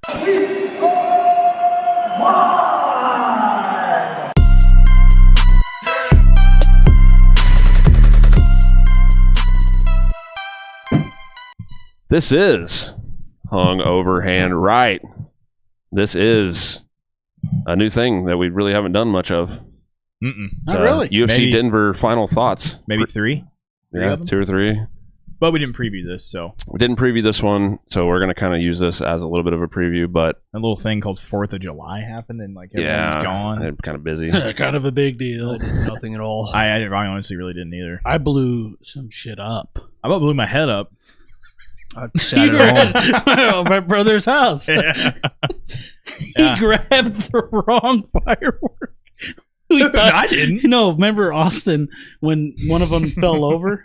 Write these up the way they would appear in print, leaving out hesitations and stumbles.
This is Hung Overhand Right. This is a new thing that we really haven't done much of. Not really. UFC Maybe, Denver final thoughts. Maybe three? Yeah, 2 or 3. But we didn't preview this, so. We didn't preview this one, so we're going to kind of use this as a little bit of a preview, but... A little thing called 4th of July happened, and like everyone's gone. They're kind of busy. Kind of a big deal. I did nothing at all. I honestly really didn't either. I blew some shit up. I about blew my head up. I sat at home. My brother's house. Yeah. He grabbed the wrong firework. I didn't. Remember Austin when one of them fell over?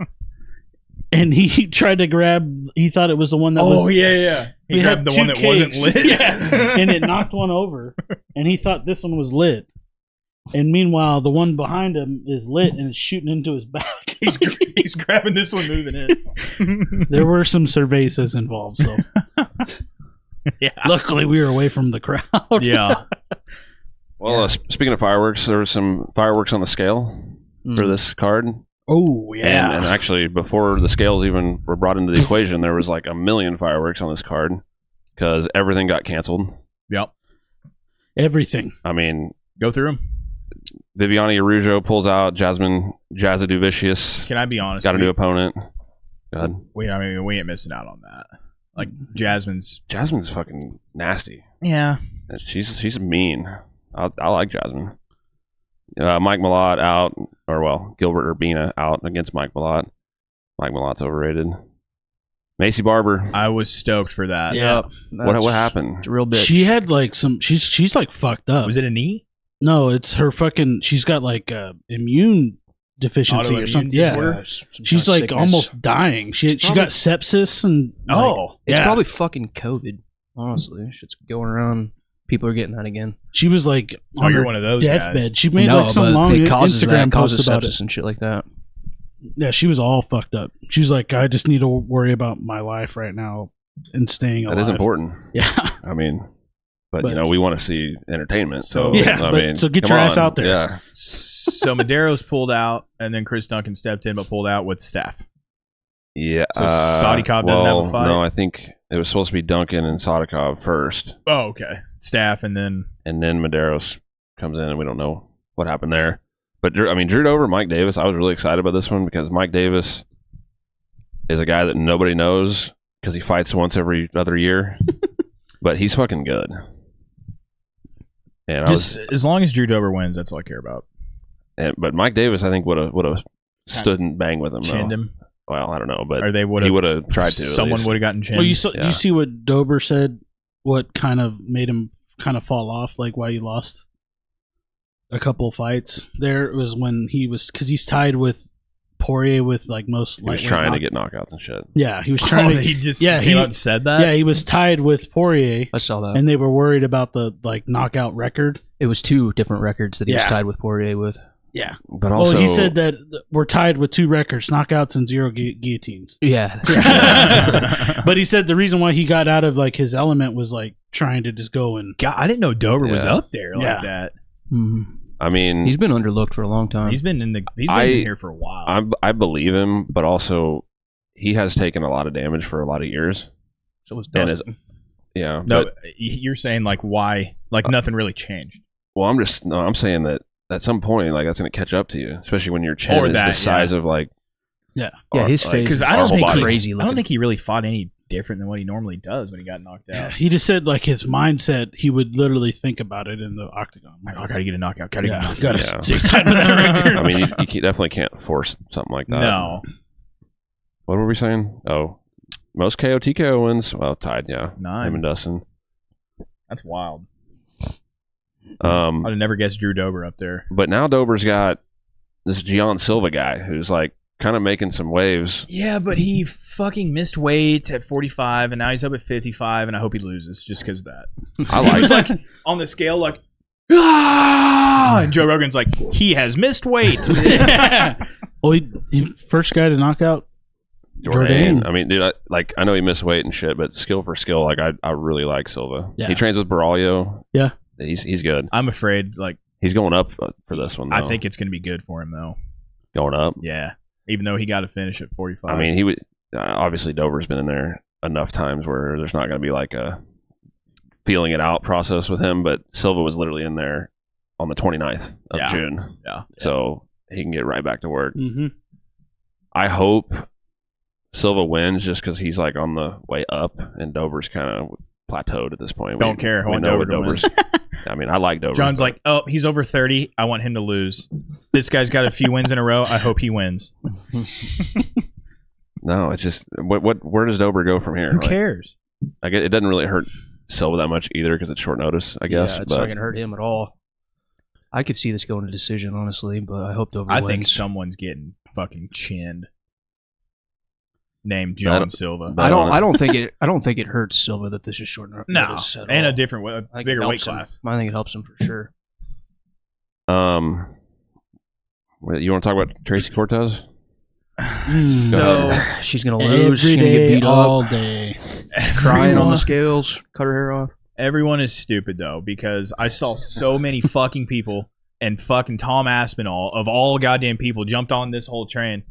And he tried to grab, he thought it was the one that was... Oh, yeah. He grabbed the one that wasn't lit. Yeah. And it knocked one over. And he thought this one was lit. And meanwhile, the one behind him is lit and it's shooting into his back. He's grabbing this one, moving it. There were some cervezas involved, so... Yeah. Luckily, we were away from the crowd. Yeah. Well, speaking of fireworks, there was some fireworks on the scale for this card. Oh, yeah. And actually, before the scales even were brought into the equation, there was like 1 million fireworks on this card because everything got canceled. Yep. Everything. I mean... Go through them. Viviane Araujo pulls out. Jasmine Jazaduvicius Can I be honest? got a new opponent. Go ahead. We ain't missing out on that. Like, Jasmine's fucking nasty. Yeah. She's mean. I like Jasmine. Mike Malott out, Gilbert Urbina out against Mike Malott. Mike Malott's overrated. Macy Barber. I was stoked for that. Yeah. What happened? It's a real bitch. She had like some... She's like fucked up. Was it a knee? No, it's her fucking... She's got like immune deficiency or something. Yeah. She's like almost dying. She got sepsis and... It's probably fucking COVID. Honestly, shit's going around. People are getting that again. She was like on you're her one of those deathbed. guys. She made like some long Instagram post about it and shit like that. Yeah, she was all fucked up. She's like, I just need to worry about my life right now and staying alive. That is important. Yeah. I mean, but we want to see entertainment. So so get your ass out there. Yeah. So Medeiros pulled out, and then Chris Duncan stepped in, but pulled out with Steph. Yeah. So Sadikov doesn't have a fight? No, I think it was supposed to be Duncan and Sadikov first. Oh, okay. Staff, and then Medeiros comes in, and we don't know what happened there. But Drew Dober, Mike Davis, I was really excited about this one because Mike Davis is a guy that nobody knows because he fights once every other year, but he's fucking good. And as long as Drew Dober wins, that's all I care about. But Mike Davis, I think would have stood and banged with him. Chinned him. Well, I don't know, but he would have tried to. Someone would have gotten chinned. Well, you see what Dober said. What kind of made him kind of fall off? Like why he lost a couple fights. There was when because he's tied with Poirier with like most. He was trying to get knockouts and shit. Yeah, he was trying to. He just came out and said that. Yeah, he was tied with Poirier. I saw that, and they were worried about the knockout record. It was 2 different records that he was tied with Poirier with. Yeah, but also he said that we're tied with 2 records: knockouts and 0 guillotines. Yeah, but he said the reason why he got out of like his element was like trying to just go and. God, I didn't know Dober was up there like that. Mm-hmm. I mean, he's been underlooked for a long time. He's been in here for a while. I believe him, but also he has taken a lot of damage for a lot of years. So was Dustin. Yeah. No, you're saying like why? Like nothing really changed. Well, I'm saying that at some point, like that's going to catch up to you, especially when your chin is the size of like. Yeah. His face. Because I don't think he really fought any different than what he normally does when he got knocked out. He just said like his mindset, he would literally think about it in the octagon. Like, I gotta get a knockout. Gotta stick tight with that record. I mean, you definitely can't force something like that. No. What were we saying? Oh, most KO TKO wins. Well, tied. Yeah, 9. Him and Dustin. That's wild. I'd have never guessed Drew Dober up there. But now Dober's got this Gian Silva guy who's like kind of making some waves. Yeah, but he fucking missed weight at 45, and now he's up at 55, and I hope he loses just because of that. I like he was like on the scale, like, and Joe Rogan's like, he has missed weight. Well, he first guy to knock out Jourdain. I mean, dude, I know he missed weight and shit, but skill for skill, like I really like Silva. Yeah. He trains with Baraglio. Yeah. He's good. I'm afraid, like, He's going up for this one, though. I think it's going to be good for him, though. Going up. Yeah. Even though he got to finish at 45. I mean, he would obviously Dover's been in there enough times where there's not going to be like a feeling it out process with him, but Silva was literally in there on the 29th of June. Yeah. So he can get right back to work. Mm-hmm. I hope Silva wins just because he's like on the way up and Dover's kind of plateaued at this point. Don't care. I We want know Dover what to win. Dover's. I mean, I like Dover. John's like, oh, he's over 30. I want him to lose. This guy's got a few wins in a row. I hope he wins. No, it's just where does Dover go from here? Who Like, cares? I get it doesn't really hurt Silva that much either because it's short notice, I guess. Yeah, it's not going to hurt him at all. I could see this going to decision, honestly, but I hope Dover I wins. think someone's getting fucking chinned. Named John Silva. I I don't think it hurts Silva that this is short No, notice at and all. a different, I think bigger it weight helps him. class. I think it helps him for sure. You want to talk about Tracy Cortez? So She's going to lose. She's Every going to get day, beat all up, day. crying on the scales, cut her hair off. Everyone is stupid though, because I saw so many fucking people, and fucking Tom Aspinall of all goddamn people jumped on this whole train.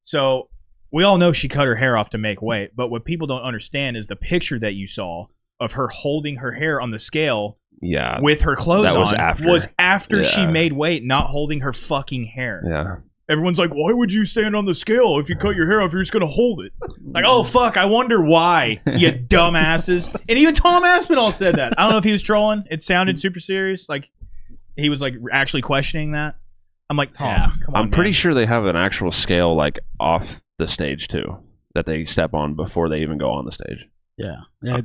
So we all know she cut her hair off to make weight, but what people don't understand is the picture that you saw of her holding her hair on the scale Yeah. with her clothes That was on after. she Yeah. made weight, not holding her fucking hair. Yeah. Everyone's like, why would you stand on the scale if you cut your hair off? You're just going to hold it. Like, oh, fuck, I wonder why, you dumbasses. And even Tom Aspinall said that. I don't know if he was trolling. It sounded super serious. Like, he was, like, actually questioning that. I'm like, Tom, come on, I'm pretty man. sure they have an actual scale like off the stage too that they step on before they even go on the stage. Yeah.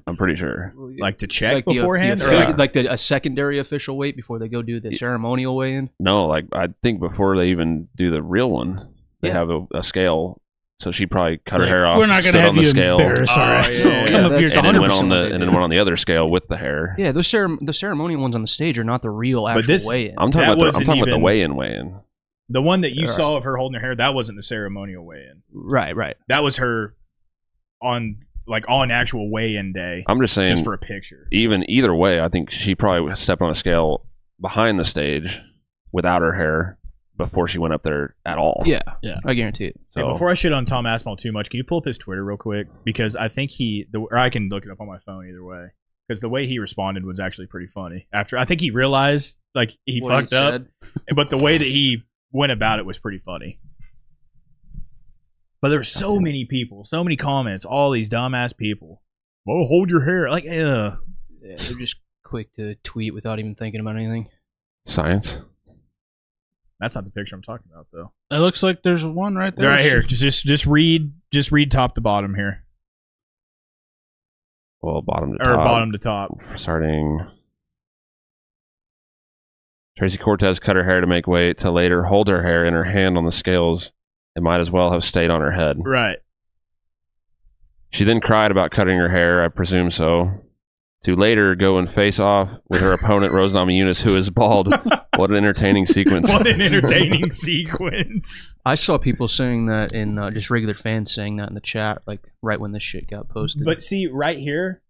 I'm pretty sure. Like, to check Like the- beforehand? the- or like- like a secondary official weight before they go do the ceremonial weigh-in. No, like I think before they even do the real one, they have a scale. So she probably cut her hair off. We're not going stood to have on the you scale, embarrass our ass. yeah, Come up yeah, here, that's and then 100% went on what the they and then do. went on the other scale with the hair. Yeah, those the ceremonial ones on the stage are not the real actual this- weigh-in. I'm That talking about wasn't the even- weigh-in. the one that you Right. saw of her holding her hair, that wasn't the ceremonial weigh-in. Right. That was her on actual weigh-in day, I'm just saying, just for a picture. either way, I think she probably stepped on a scale behind the stage without her hair before she went up there at all. Yeah, Yeah. I guarantee it. So Hey, before I shit on Tom Aspinall too much, can you pull up his Twitter real quick? Because I think or I can look it up on my phone either way. Because the way he responded was actually pretty funny. After I think he realized like he What fucked up, but the way that he went about it was pretty funny. But there were so many people, so many comments, all these dumbass people. Well, hold your hair, like, Yeah, they're just quick to tweet without even thinking about anything. science. that's not the picture I'm talking about though. It looks like there's one right there. Right here, just read top to bottom here, Well, bottom to or top. bottom to top. Starting. Tracy Cortez cut her hair to make weight to later hold her hair in her hand on the scales. It might as well have stayed on her head. Right. She then cried about cutting her hair, I presume so, to later go and face off with her opponent, Rose Namajunas, who is bald. What an entertaining sequence. What an entertaining sequence. I saw people saying that in just regular fans saying that in the chat, like right when this shit got posted. But see, right here,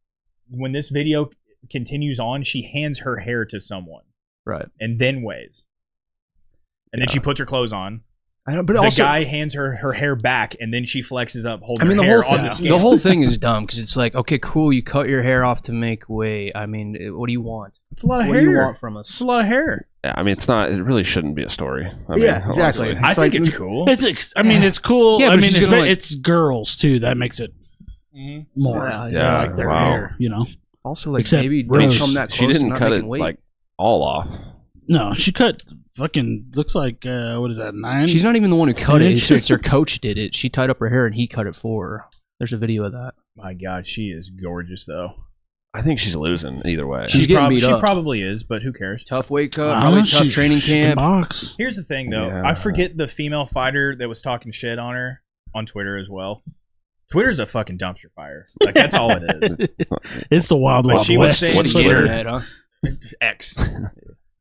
when this video continues on, she hands her hair to someone right, and then weighs. And then she puts her clothes on. I don't. But The also, guy hands her hair back, and then she flexes up, holding I mean, her the hair whole on the thing. scale. The whole thing is dumb because it's like, okay, cool, you cut your hair off to make weight. I mean, what do you want? It's a lot of What hair. do you want from It's us? a lot of hair. Yeah, I mean, it really shouldn't be a story. I mean, Yeah, exactly. honestly. I It's think like- it's cool. It's cool. Yeah, I but mean, she's gonna, like- it's girls too. That makes it more. Yeah, like their wow. hair, you know. Also, like Except maybe Rose. don't come that She close to didn't not cut making it weight. like all off. No, she cut fucking looks like what is that 9? She's not even the one who cut it. Finish. It's her coach did it. She tied up her hair and he cut it for her. There's a video of that. My God, she is gorgeous, though. I think she's losing either way. She's getting beat she up. probably is, but who cares? Tough weight cut, Wow, probably tough she- training she can camp. box. Here's the thing, though. Yeah. I forget the female fighter that was talking shit on her on Twitter as well. Twitter's a fucking dumpster fire. Like, that's all it is. It's the wild But wild she was west. saying What's to get Twitter? her Huh? X.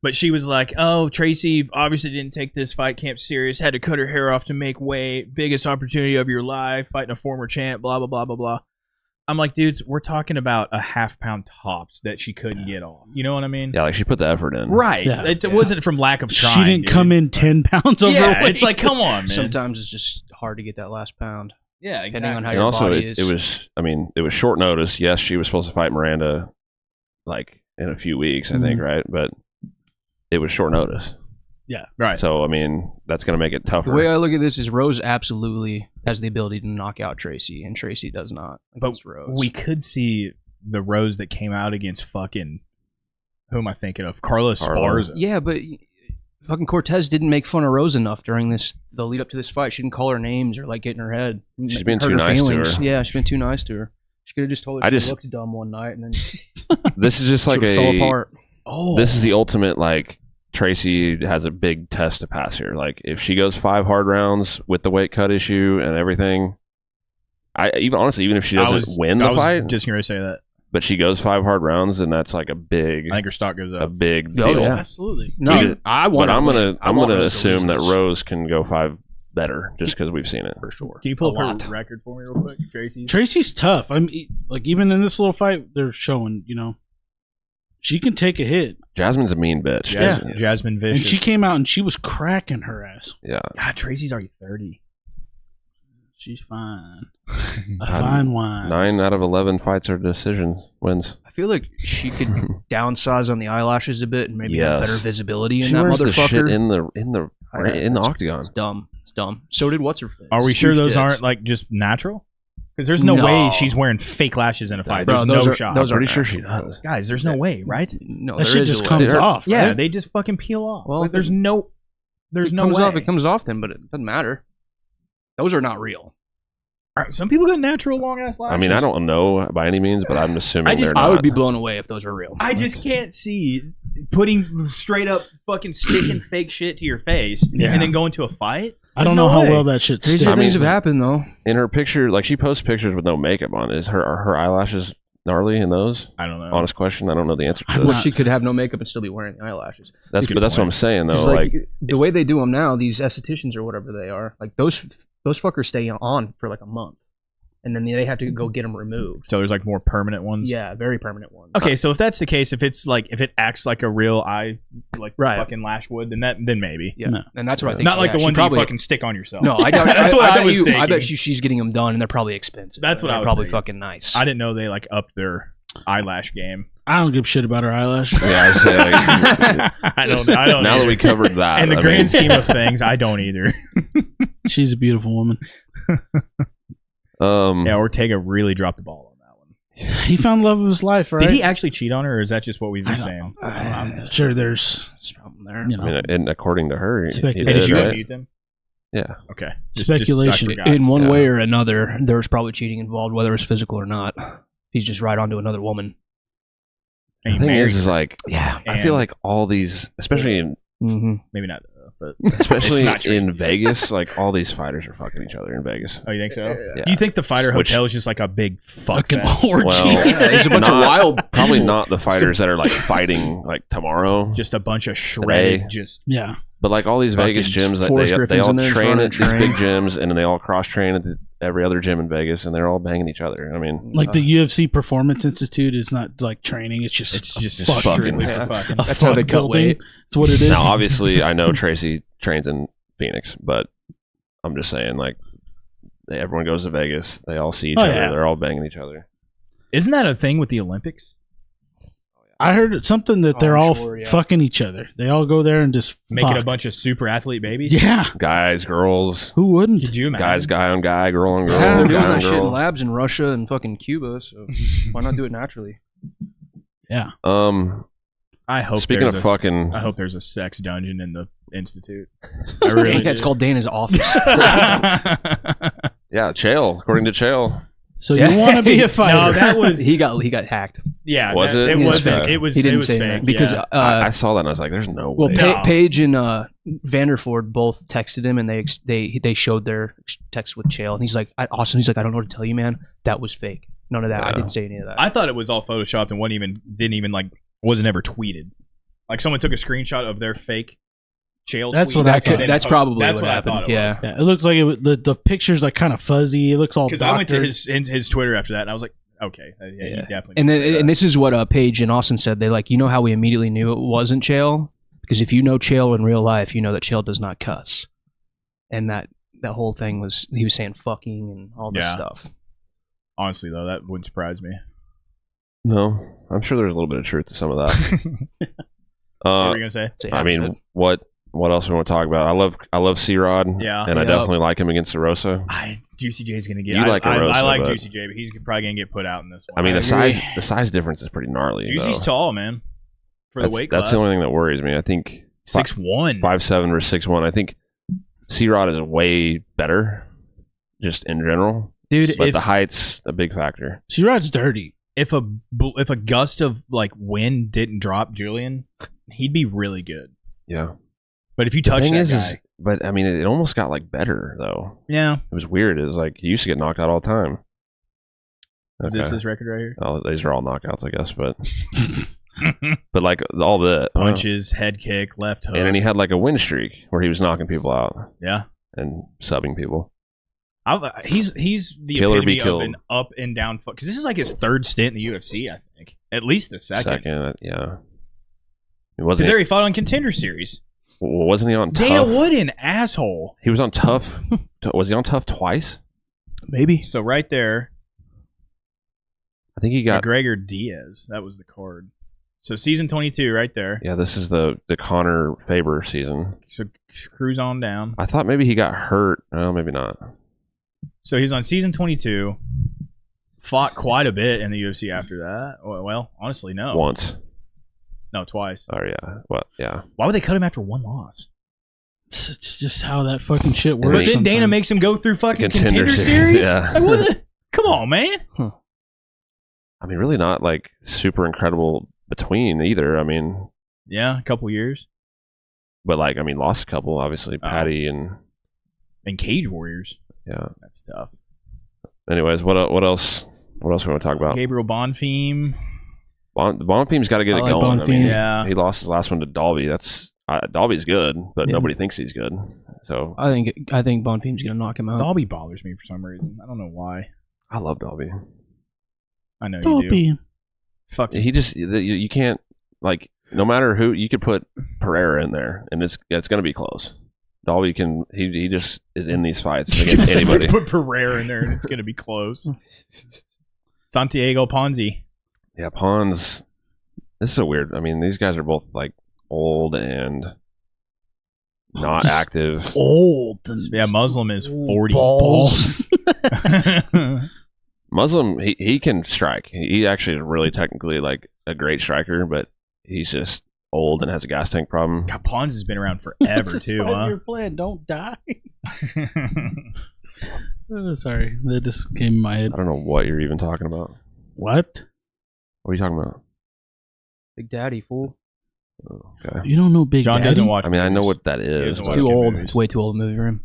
But she was like, "Oh, Tracy obviously didn't take this fight camp serious. Had to cut her hair off to make weight. Biggest opportunity of your life. Fighting a former champ. Blah blah blah blah blah." I'm like, dudes, we're talking about a half-pound tops that she couldn't get off. You know what I mean? Yeah, like she put the effort in. Right. Yeah. It wasn't from lack of trying. She didn't come in 10 pounds overweight. Yeah, it's like, come on, man. Sometimes it's just hard to get that last pound. Yeah, Depending on how And your also, body is. it was. I mean, it was short notice. Yes, she was supposed to fight Miranda, like in a few weeks, I think, right? But it was short notice. right. So I mean, that's going to make it tougher. The way I look at this is Rose absolutely has the ability to knock out Tracy, and Tracy does not. But Rose. we could see the Rose that came out against fucking, who am I thinking of? Carla Esparza. Yeah, but fucking Cortez didn't make fun of Rose enough during the lead up to this fight. She didn't call her names or like get in her head. She's been Hurt too nice to her. Yeah, she's been too nice to her. She could have just told her I she just- looked dumb one night and then This is just like sort of fell apart. Oh. This is the ultimate, like, Tracy has a big test to pass here. Like, if she goes 5 hard rounds with the weight cut issue and everything, honestly, even if she doesn't win the fight, just going to say that. but she goes 5 hard rounds, then that's like a big, I think her stock goes a up. big Oh, deal. yeah. Absolutely. No, I want. But I'm gonna Rose to assume lose that this. Rose can go 5 better just because we've seen it. For sure. Can you pull A up her lot. record for me real quick, Tracy? Tracy's tough. I mean, like, even in this little fight, they're showing, she can take a hit. Jasmine's a mean bitch. Jasmine Vicious. And she came out and she was cracking her ass. Yeah. God, Tracy's already 30. She's fine. A fine wine. 9 out of 11 fights are decisions wins. I feel like she could downsize on the eyelashes a bit and maybe have Yes. better visibility in She that wears the shit motherfucker. in the octagon. It's dumb. It's dumb. So did what's her face? Are we sure Huge those tits. aren't like just natural? Because there's no way she's wearing fake lashes in a fight. Bro, There's those no are- shot. those I'm are pretty sure she natural. does. Guys, there's no way, right? No, That there shit is just a way. comes They're- off. Yeah, right? they just fucking peel off. Well, Like, there's no It way. comes off. It comes off then, but it doesn't matter. Those are not real. All right, some people got natural long ass lashes. I mean, I don't know by any means, but I'm assuming I just- they're not. I would be blown away if those were real. I just can't see putting straight up fucking sticking fake shit to your face Yeah. and then going to a fight. I don't There's know no how way. well that shit Crazy sticks. things have happened though. In her picture, like she posts pictures with no makeup on. Are her eyelashes gnarly in those? I don't know. Honest question. I don't know the answer to I'm this. Well, not- she could have no makeup and still be wearing eyelashes. That's Good but that's what point. I'm saying though. 'Cause, Like, the way they do them now, these estheticians or whatever they are, like those fuckers stay on for like a month, and then they have to go get them removed. So there's like more permanent ones. Yeah, very permanent ones. Okay, so if that's the case, if it acts like a real eye, like Right. fucking lash would, then maybe. Yeah, No. and that's what I think. Not like the she ones probably, you fucking stick on yourself. No, I doubt. That's I, what I I bet was you. thinking. I bet she's getting them done, and they're probably expensive. That's what They're I was probably thinking. fucking nice. I didn't know they like upped their eyelash game. I don't give a shit about her eyelashes. yeah, I say like, I don't. I don't. now either. that we covered that, in the I grand mean, scheme of things, I don't either. She's a beautiful woman. Yeah, Ortega really dropped the ball on that one. He found love of his life, right? Did he actually cheat on her, or is that just what we've I been don't saying? I'm sure there's Problem there. you know, I mean, and according to her, he Speculation. Hey, did did, you right? unmute them? Yeah. Okay. Speculation. I forgot. In one Yeah. way or another, there was probably cheating involved, whether it's physical or not. He's just right onto another woman. And The he thing married is her. like, Yeah. I feel And- like all these, especially in Mm-hmm. maybe not, but especially not true. in Vegas, like all these fighters are fucking each other in Vegas. Oh, you think so? Yeah. Do you think the fighter Which- hotel is just like a big fuck fucking fest? orgy. Well, There's a bunch of Not- wild. Probably people. not the fighters that are like fighting like tomorrow, Just a bunch of shredded, Today. just Yeah. but like all these Fucking Vegas gyms that Forrest they Griffin's all in there train trying at to these train. big gyms, and then they all cross train at every other gym in Vegas, and they're all banging each other. I mean, Like the UFC Performance Institute is not like training. It's just just fuck fucking- strictly yeah. for fucking. a That's how they fuck cut building. weight. It's what it is. now obviously I know Tracy trains in Phoenix, but I'm just saying like everyone goes to Vegas, they all see each Oh, other, yeah. they're all banging each other. Isn't that a thing with the Olympics? I heard something that they're I'm all sure, yeah. fucking each other. They all go there and just Making fuck. a bunch of super athlete babies? Yeah. Guys, girls, Who wouldn't? Could you imagine? guy on guy, girl on girl, Yeah, they're doing guy on that shit in girl. labs in Russia and fucking Cuba, so why not do it naturally? Yeah. I hope Speaking of there's fucking, I hope there's a sex dungeon in the institute. I really Yeah, it's do. called Dana's office. yeah, Chael. According to Chael, So you want to be a fighter? No, that was he got hacked yeah. Was it? It Yeah, wasn't. okay. It was. He didn't it was say fake that because yeah. I saw that and I was like, "There's no well, way." No. Paige and Vanderford both texted him and they showed their text with Chael and he's like, Austin, he's like, I don't know what to tell you, man. That was fake. None of that. I Yeah. didn't say any of that. I thought it was all photoshopped and wasn't even like wasn't ever tweeted. Like someone took a screenshot of their fake Chael That's tweet. what I could- That's probably That's what what I happened. thought it yeah. was. Yeah, it looks like the picture's like kind of fuzzy. It looks all Because I went to doctored. his Twitter after that, and I was like, okay, yeah, he Yeah. definitely. And did say then, that. and this is what Paige and Austin said. They like, you know how we immediately knew it wasn't Chael? Because if you know Chael in real life, you know that Chael does not cuss. And that whole thing was, he was saying fucking and all this Yeah. stuff. Honestly, though, that wouldn't surprise me. No, I'm sure there's a little bit of truth to some of that. What were you gonna say? So, I mean, what else we want to talk about? I love C-Rod. Yeah. And I Yep. definitely like him against Erosa. Juicy J's gonna get. You like I Erosa, like but- Juicy J, but he's probably gonna get put out in this one. I mean, agree. the size difference is pretty gnarly. Juicy's though. tall, man. For That's, the weight that's class, the only thing that worries me. I think 6'1". 5'7" versus 6'1". I think C-Rod is way better, just in general. Dude, But if the height's a big factor. C-Rod's dirty. if a gust of like wind didn't drop Julian, he'd be really good. Yeah. But if you The touch thing that is, guy, but I mean, it almost got like better though. yeah. It was weird. It was like he used to get knocked out all the time. Is this Okay. his record right here? Oh, these are all knockouts, I guess. But like all the Punches, head kick, left hook. and then he had like a win streak where he was knocking people out Yeah. and subbing people. He's the Kill or be epitome of killed. an up and down foot because this is like his third stint in the UFC. I think at least the second. Yeah. It Because wasn't. there he fought on Contender Series. Wasn't he on Dana Tough? Wood, an asshole. He was on Tough. Was he on Tough twice? Maybe. So right there, I think he got. McGregor Diaz. That was the card. So season 22, right there. Yeah, this is the Conor Faber season. So cruise on down. I thought maybe he got hurt. Oh, maybe not. So he's on season 22. Fought quite a bit in the UFC after that. Well, honestly, no. Once. No, twice. Oh yeah. What? Yeah. Why would they cut him after one loss? It's just how that fucking shit And works. But then Dana sometimes. makes him go through fucking Contender Contender Series, Series? yeah. Like, what the- Come on, man. I mean, really not like super incredible between either. I mean, Yeah, a couple years. but like I mean, lost a couple obviously. Patty and And Cage Warriors. yeah. That's tough. Anyways, what else? What else we want to talk about? Gabriel Bonfim. Bonfim's got to get I it like going. I mean, Bonfim. Yeah. he lost his last one to Dalby. That's Dalby's good, but Yeah. nobody thinks he's good. So I think Bonfim's gonna knock him out. Dolby bothers me for some reason. I don't know why. I love Dalby. I know you do. Dopey. Fuck. He just you can't like no matter who you could put Pereira in there and it's going to be close. Dalby can he just is in these fights against anybody. Put Pereira in there and it's going to be close. Santiago Ponzi. Yeah, Pons. This is so weird. I mean, these guys are both like old and not active. Old. And Yeah, Muslim is 40. balls. Muslim, he can strike. He actually is really technically like a great striker, but he's just old and has a gas tank problem. God, Ponzi has been around forever too, huh? Your plan, don't die. Sorry, that just came in my head. I don't know what you're even talking about. What? What are you talking about? Big Daddy, fool. Oh, okay. You don't know Big John Daddy? doesn't watch. I mean, I know movies. what that is. doesn't but- watch Too good old. movies. It's way too old a movie for him.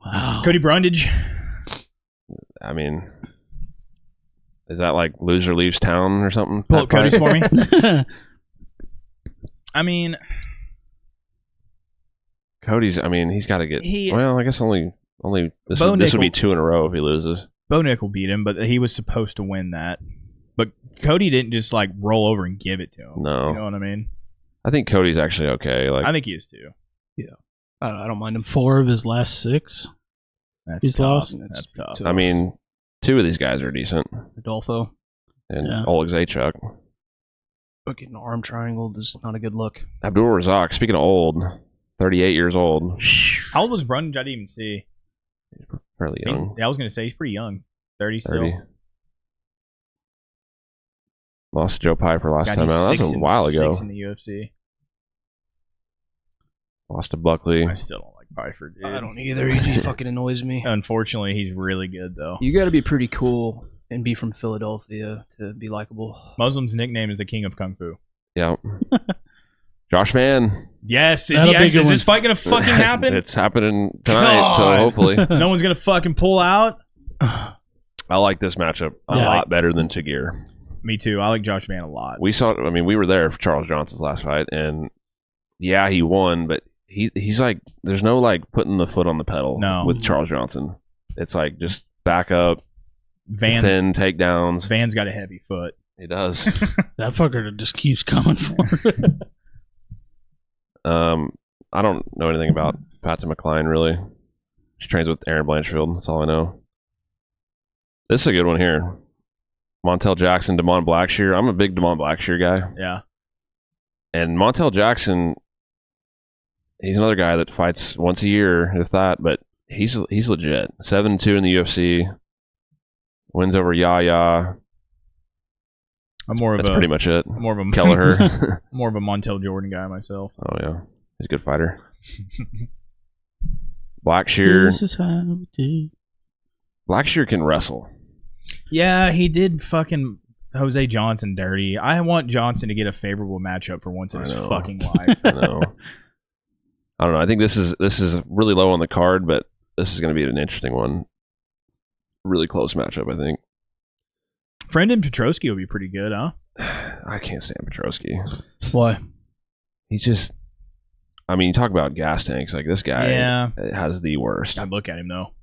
Wow. Cody Brundage. I mean, is that like loser leaves town or something? Pull up That Cody's fight? for me. I mean, Cody's. I mean, he's got to get. Well, I guess only this Bo would be Nickel. 2 in a row if he loses. Bo Nickel beat him, but he was supposed to win that. But Cody didn't just like roll over and give it to him. No. You know what I mean? I think Cody's actually okay. Like I think he is too. I don't mind him. 4 of his last 6. That's He's tough. lost. That's tough. I mean, 2 of these guys are decent, Adolfo. and Yeah. Oleg Zaechuk, Fucking arm triangle is not a good look. Abdul Razak. Speaking of old, 38 years old, How old was Brundage? I didn't even see. fairly young. I was going to say he's pretty young. 30 still. 30. Lost to Joe Piper last God, time he's out. That was 6 a while ago. in the UFC. Lost to Buckley. I still don't like Piper, dude. I don't either. He fucking annoys me. Unfortunately, he's really good though. You got to be pretty cool and be from Philadelphia to be likable. Muslim's nickname is the King of Kung Fu. Yeah. Josh Van. Yes, is That'll he? be a Actually, good is this one. fight gonna fucking happen? It's happening tonight, so God. hopefully. No one's gonna fucking pull out. I like this matchup a Yeah. lot better than Tagir. Me too. I like Josh Van a lot. We were there for Charles Johnson's last fight, and yeah, he won, but he's like, there's no like putting the foot on the pedal with Charles Johnson. It's like just back up, thin takedowns. Van's got a heavy foot. He does. That fucker just keeps coming for it. I don't know anything about Patsy McCline, really. She trains with Aaron Blanchfield. That's all I know. This is a good one here. Montel Jackson, Damon Blackshear. I'm a big Damon Blackshear guy. Yeah. And Montel Jackson, he's another guy that fights once a year, if that, but he's legit. 7-2 in the UFC. Wins over Yaya. That's pretty much it. More of a Kelleher. More of a Montel Jordan guy myself. Oh yeah, he's a good fighter. Blackshear. This is how we do. Blackshear can wrestle. Yeah, he did fucking Jose Johnson dirty. I want Johnson to get a favorable matchup for once in his fucking life. I know. I don't know. I think this is really low on the card, but this is going to be an interesting one. Really close matchup, I think. Brendan Petrosky will be pretty good, huh? I can't stand Petrosky. Why? He's just... I mean, you talk about gas tanks. Like, this guy has the worst. I'd look at him, though.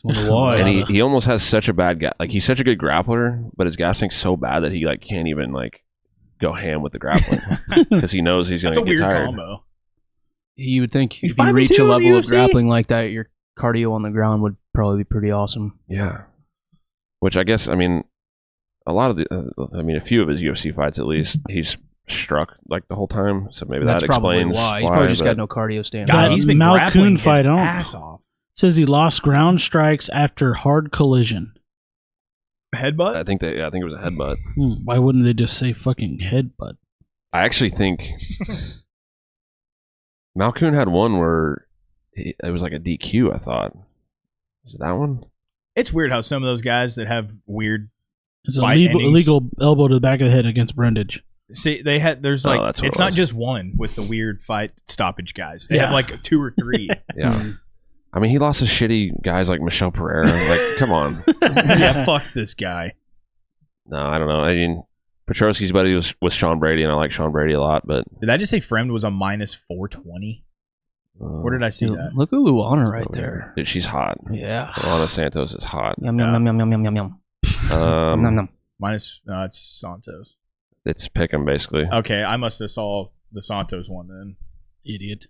Why? And he almost has such a bad... Like, he's such a good grappler, but his gas tank's so bad that he like can't even like go ham with the grappling. Because he knows he's going to get tired. Combo. You would think He's if you reach 5-2 a in the level of UFC. grappling like that, your cardio on the ground would probably be pretty awesome. Yeah. Which I guess, I mean, a few of his UFC fights at least, he's struck like the whole time. So maybe That's that probably explains why. He's probably just got no cardio stand. God, he's been Malkoun grappling his fight on. ass off. Says he lost ground strikes after hard collision. Headbutt? I think it was a headbutt. Why wouldn't they just say fucking headbutt? I actually think Malkoun had one where it was like a DQ, I thought. Is it that one? It's weird how some of those guys that have weird It's fight illegal elbow to the back of the head against Brundage. See, there's like, it's not just one with the weird fight stoppage guys. They have like 2 or 3. Yeah. I mean, he lost to shitty guys like Michelle Pereira. Like, come on. Yeah, fuck this guy. No, I don't know. I mean, Petrosky's buddy was with Sean Brady, and I like Sean Brady a lot, but... Did I just say Fremd was a minus 420? Where did I see that? Look at Luana right there. Dude, she's hot. Yeah. Luana Santos is hot. Yum, yum, yum, yum, yum, yum, yum. Nom, nom. Minus, it's Santos. It's Pick'em, basically. Okay, I must have saw the Santos one then. Idiot.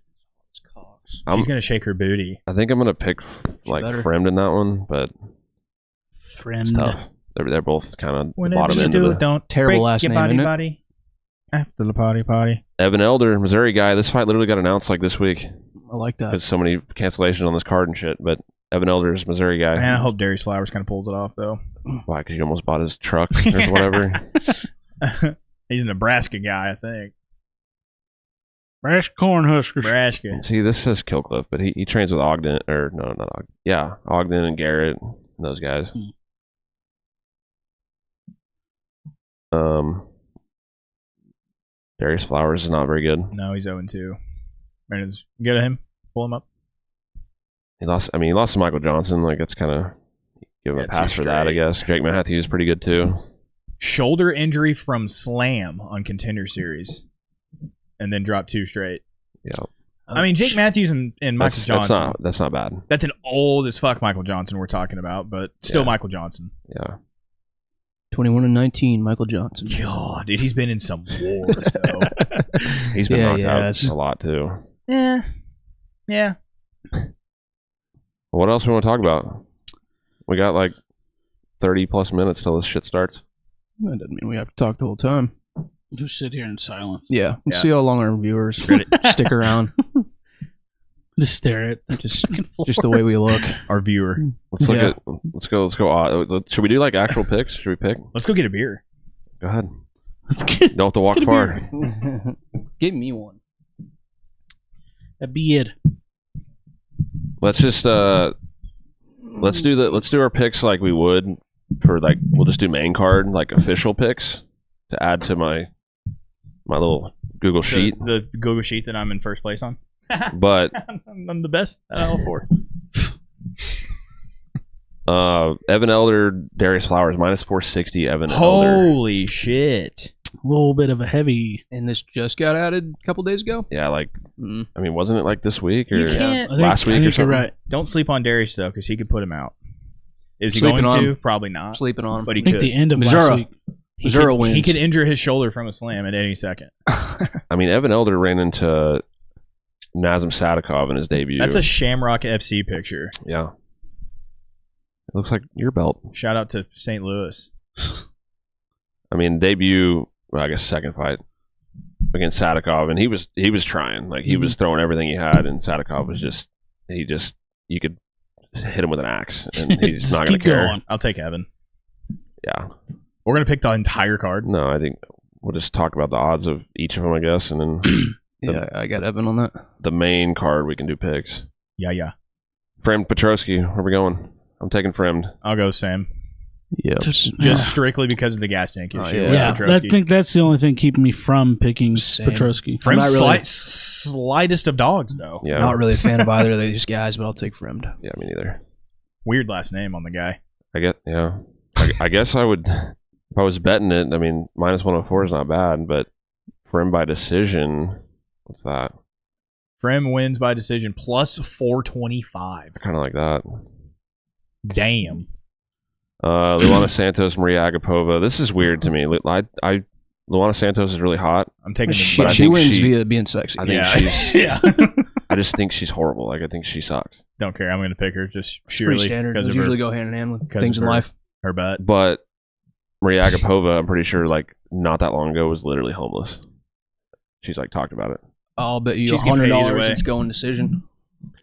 She's going to shake her booty. I think I'm going to pick Fremd in that one, but it's tough. They're both kind of the bottom end of the... Don't terrible break last your name, isn't it? body. After the party. Evan Elder, Missouri guy. This fight literally got announced like this week. I like that. There's so many cancellations on this card and shit, but Evan Elder's Missouri guy. Man, I hope Darius Flowers kind of pulls it off, though. Why? Because you almost bought his truck or whatever. He's a Nebraska guy, I think. Brash Cornhuskers. Nebraska. See, this says Killcliff, but he trains with Ogden, or no, not Ogden. Yeah, Ogden and Garrett, and those guys. Darius Flowers is not very good. No, he's 0-2. Brandon's good at him. Pull him up. He lost to Michael Johnson. Like, it's kind of give him a pass for that, I guess. Jake Matthews is pretty good too. Shoulder injury from Slam on Contender Series, and then dropped 2 straight. Yeah. I mean, Jake Matthews and Michael Johnson. That's not bad. That's an old as fuck Michael Johnson we're talking about, but still Michael Johnson. Yeah. 21-19, Michael Johnson. God, dude, he's been in some wars, though. He's been knocked out a lot too. Yeah. What else we want to talk about? We got like 30 plus minutes till this shit starts. That doesn't mean we have to talk the whole time. Just sit here in silence. Yeah. We'll see how long our viewers stick around. Just stare at just the way we look. Our viewer. Let's go. Should we do like actual picks? Should we pick? Let's go get a beer. Go ahead. Don't have to walk far. Give me one. A beer. Let's just let's do our picks like we would for like we'll just do main card like official picks to add to my little Google sheet. The Google sheet that I'm in first place on. But I'm the best at all 4. Evan Elder, Darius Flowers, minus 460. Evan Elder. Holy shit. A little bit of a heavy. And this just got added a couple days ago. Yeah, like, Mm. I mean, wasn't it like this week or You can't- last week or you're something? right. Don't sleep on Darius, though, because he could put him out. Is he Sleeping going on to? him. Probably not. Sleeping on him. But he I think could. the end of Missouri. last week. Missouri wins. He could injure his shoulder from a slam at any second. I mean, Evan Elder ran into Nazem Sadikov in his debut. That's a Shamrock FC picture. Yeah. It looks like your belt. Shout out to St. Louis. I mean, debut, well, I guess second fight against Sadikov, and he was trying. Like, he was throwing everything he had, and Sadikov was you could hit him with an axe, and he's Just not going to keep care. going. I'll take Evan. Yeah. We're going to pick the entire card. No, I think we'll just talk about the odds of each of them, I guess, and then Yeah, I got Evan on that. the main card we can do picks. Yeah. Fremd Petrosky, where are we going? I'm taking Fremd. I'll go Sam. Yeah. Just strictly because of the gas tank issue. with Yeah, I Petrosky. think that's the only thing keeping me from picking Same. Petrosky. Fremd's I'm not really- slightest of dogs, though. Yeah. Not really a fan of either of these guys, but I'll take Fremd. Yeah, me neither. Weird last name on the guy. I guess I would, if I was betting it, I mean, minus 104 is not bad, but Fremd by decision, what's that? Frem wins by decision plus 425. I kind of like that. Damn. Luana Santos, Maria Agapova. This is weird to me. Luana Santos is really hot. I'm taking She, But I the she think wins she- via being sexy. I think yeah. she's. yeah. I just think she's horrible. Like, I think she sucks. Don't care. I'm going to pick her just Pretty purely standard. because Those of usually her, go hand in hand with because things of in her. life. her butt. But Maria Agapova, I'm pretty sure, like, not that long ago, was literally homeless. She's like talked about it. I'll bet you She's getting paid either $100 way. it's going decision.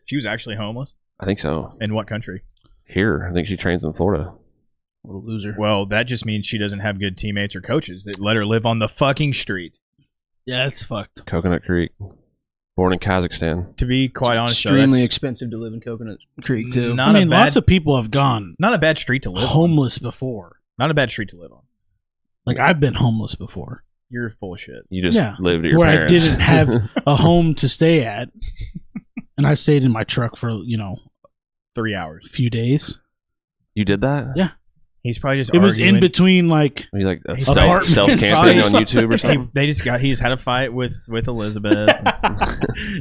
She was actually homeless. I think so. In what country? Here, I think she trains in Florida. What a loser. Well, that just means she doesn't have good teammates or coaches that let her live on the fucking street. Yeah, it's fucked. Coconut Creek. Born in Kazakhstan. To be quite honest, though, Extremely that's expensive to live in Coconut Creek, too. not I mean, a bad, lots of people have gone not a bad street to live on. homeless before. Not a bad street to live on. Like, I've been homeless before, You're full of shit. You just Yeah, lived at your where parents. I didn't have a home to stay at, and I stayed in my truck for 3 hours. a few days. You did that? Yeah. He's probably just It was in arguing. between, like, Are you like a He's stealth apartments. camping on YouTube or something? He's had a fight with Elizabeth.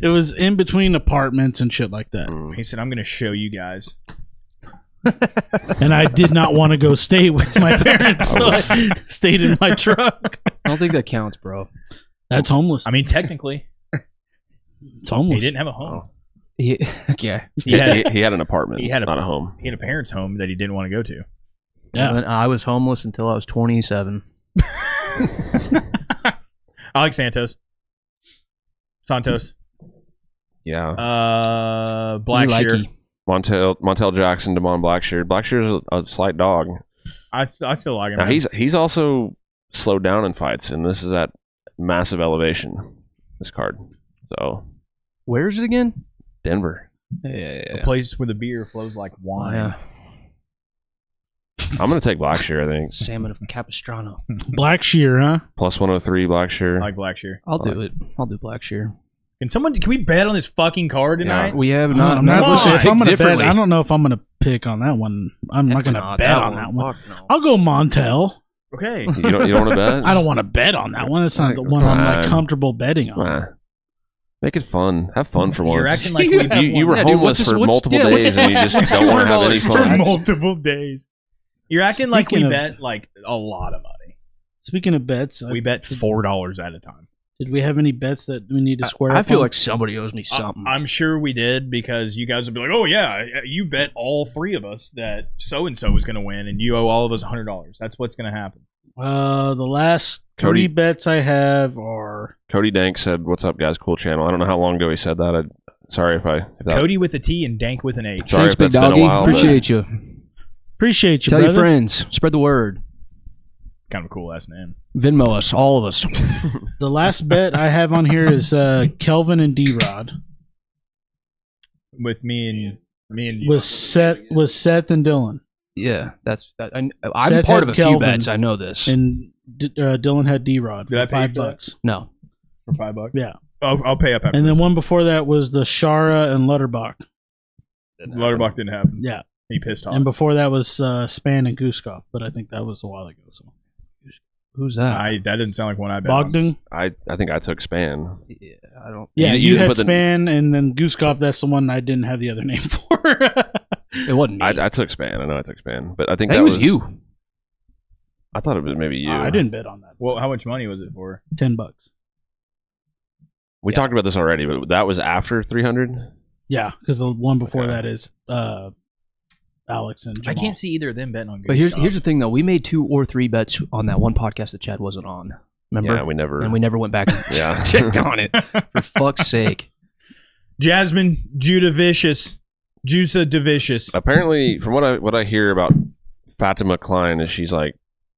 it was in between apartments and shit like that. Mm. He said, "I'm going to show you guys." And I did not want to go stay with my parents, so I stayed in my truck. I don't think that counts, bro. That's homeless. I mean, technically, It's homeless. he didn't have a home. Yeah. He had He had an apartment, He had a- not a home. he had a parents' home that he didn't want to go to. Yeah. I was homeless until I was 27. I like Santos. Yeah. Blackshear. Montel Jackson, Damon Blackshear. Blackshear's a slight dog. I still like him. Now man. he's also slowed down in fights, and this is at massive elevation. This card, so Where is it again? Denver. Yeah. a place where the beer flows like wine. Yeah. I'm gonna take Blackshear. I think Salmon from Capistrano. Blackshear, huh? plus 103 Blackshear. I like Blackshear. I'll do it. I'll do Blackshear. Can we bet on this fucking card tonight? We have I'm not. not Why? listen, if I'm gonna bet, differently. I don't know if I'm gonna pick on that one. I'm not gonna bet on that one. I'll go Montel. Okay. You don't want to bet? I don't want to bet on that one. It's not the one I'm like Fine. comfortable betting on. Nah. Make it fun. Have fun for You're once. acting like we have You were Yeah, dude, homeless for multiple what's- days, and you just don't want to have any for fun. multiple days. You're acting like we Speaking of- bet like a lot of money. Speaking of bets, We bet $4 at a time. did we have any bets that we need to square I up feel on? like somebody owes me something. I'm sure we did because you guys would be like, "Oh yeah, you bet all three of us that so and so was going to win, and you owe all of us $100." That's what's going to happen. The last Cody- 3 bets I have are Cody Dank said, "What's up, guys? Cool channel." I don't know how long ago he said that. Sorry if that, Cody with a T and Dank with an H. Sorry Thanks, if big that's been a doggy. while, but- Appreciate you. appreciate you, Tell brother. your friends. Spread the word. Kind of a cool last name. Venmo us, all of us. The last bet I have on here is Kelvin and D-Rod With me and with Seth and Dylan, Yeah, that's that. I'm Seth part had of a few Kelvin, bets. I know this. and Dylan had D-Rod Did I for pay you for $5. No, for $5. Yeah, I'll pay up after. and then one before that was the Shara and Lutterbach. Lutterbach didn't happen. Yeah, He pissed off. And before that was Span and Goosecoff, but I think that was a while ago. So Who's that? That didn't sound like one I bet on. Bogdan. I think I took Span. Yeah, I don't. Yeah, You you didn't had put the- Span, and then Goosecoff. That's the one I didn't have the other name for. It wasn't me. I took Span. I know I took Span, but I think I that think it was you. I thought it was maybe you. I didn't bet on that. Well, how much money was it for? $10. We talked about this already, but that was after 300. Yeah, because the one before Okay. that is Alex and Jamal. I can't see either of them betting on. But here's the thing, though. We made 2 or 3 bets on that one podcast that Chad wasn't on. Remember? Yeah, we never. And we never went back and Yeah. checked on it. For fuck's sake. Jasmine Judah Vicious, Juica Devicious. Apparently, from what I hear about Fatima Klein, is she's like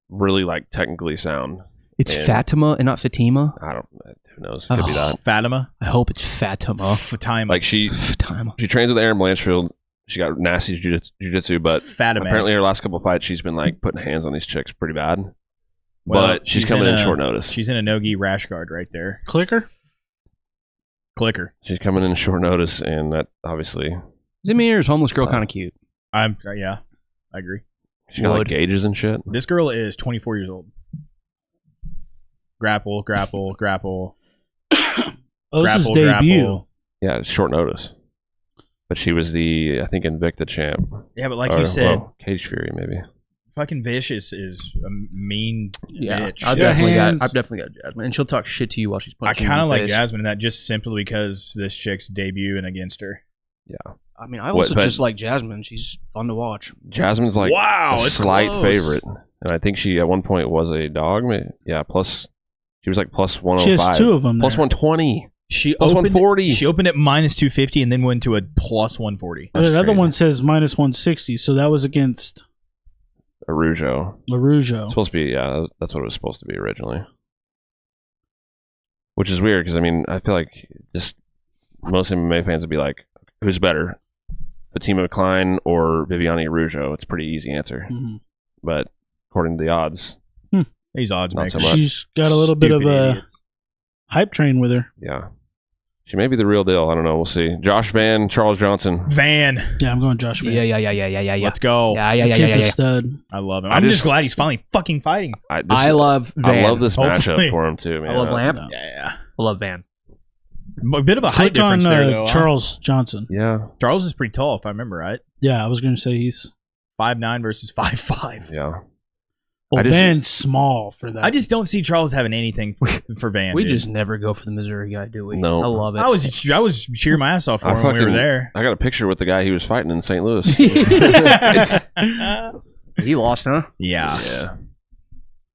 really like technically sound. It's And- Fatima and not Fatima. I don't. Who knows? Could be that. Fatima. I hope it's Fatima. Fatima. Like she Fatima. trains with Aaron Blanchfield. She got nasty jiu-jitsu, but Fatima. apparently her last couple of fights, she's been like putting hands on these chicks pretty bad. Well, But she's coming in a short notice. She's in a no-gi rash guard right there. Clicker. Clicker. She's coming in short notice, and that obviously Zimir is homeless girl kind of cute. Yeah, I agree. she got like Would. gauges and shit. This girl is 24 years old. Grapple. Oh, this is Grapple, debut. grapple. Yeah, it's short notice. But she was the, I think, Invicta champ. Yeah, but like Or, you said, well, Cage Fury maybe. fucking Vicious is a mean bitch. I've Yeah, definitely hands. got Jasmine, and she'll talk shit to you while she's I punching you kind in of the like face. Jasmine in that just simply because this chick's debuting against her. I mean, I also But- just like Jasmine. She's fun to watch. Jasmine's like wow, a it's slight close. favorite. And I think she at one point was a dog. Yeah, plus she was like plus She 105. has 2 of them. Plus there. 120. She Plus opened 140. She opened at minus 250 and then went to a plus 140. That's The other crazy. one says minus 160, so that was against Arujo. LaRujo. It's supposed to be, yeah, that's what it was supposed to be originally. Which is weird because, I mean, I feel like just most MMA fans would be like, who's better? Fatima Klein or Viviane Arujo? It's a pretty easy answer. Mhm. But according to the odds, These odds Not makers. so much. She's got a little bit of Stupid a idiots. hype train with her. yeah. She may be the real deal. I don't know. We'll see. Josh Van, Charles Johnson. Van. Yeah, I'm going Josh Van. Yeah. Let's go. Kid's a stud. I love him. I I'm just- just glad he's finally fucking fighting. I love Van. love this Hopefully. matchup for him, too, man. I love Lamp. No. Yeah. I love Van. A bit of a height Click on difference there, though. huh? Charles Johnson. Yeah. Charles is pretty tall, if I remember right. Yeah, I was going to say he's. 5'9" versus 5'5". Yeah. Well, I just- Van's small for that. I just don't see Charles having anything for Van. We dude. just never go for the Missouri guy, do we? No. I love it. I was cheering my ass off for I him when we were fucking- there. I got a picture with the guy he was fighting in St. Louis. He lost, huh? Yeah. Yeah.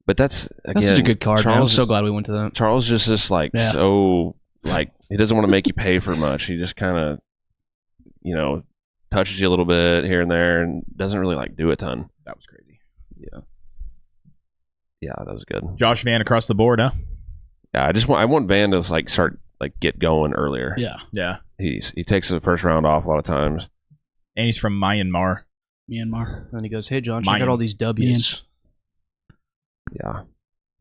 But that's, again, That's such a good card, man. I'm Charles so is- glad we went to that. Charles just like Yeah. so like he doesn't want to make you pay for much. He just kind of, you know, touches you a little bit here and there and doesn't really like do a ton. That was crazy. Yeah, that was good. Josh Van across the board, huh? Yeah, I want Van to like start like get going earlier. Yeah, Yeah. He takes the first round off a lot of times. And he's from Myanmar. Myanmar. And he goes, "Hey, John, check Mine. out all these W's." Yeah.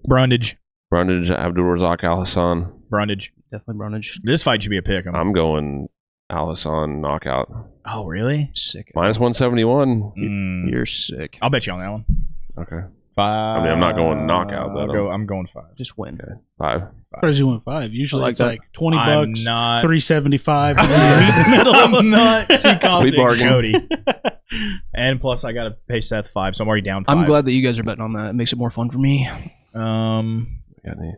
Brundage. Brundage, Abdul Razak, Al Hassan. Brundage. Definitely Brunage. This fight should be a pick. I'm going Al Hassan knockout. Oh, really? Sick. Minus 171. Mm. You're sick. I'll bet you on that one. Okay. 5. I mean, I'm not going knockout, but I'm going 5. Just win. 5. Crazy went 5. Usually I like it's that. like $20, I'm not. $375. and then you meet in the middle. I'm not too confident, bargain. Cody. And plus, I got to pay Seth 5, so I'm already down 5. I'm glad that you guys are betting on that. It makes it more fun for me. Got any?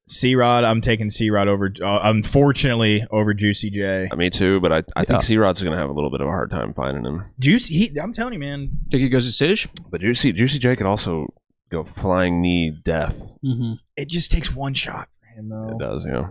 C-Rod, I'm taking C-Rod over, unfortunately, over Juicy J. Me too, but I Yeah. think C-Rod's going to have a little bit of a hard time finding him. Juicy, I'm telling you, man. Think he goes to Sige? But Juicy J could also go flying knee death. Mhm. It just takes one shot for him, though. It does, yeah.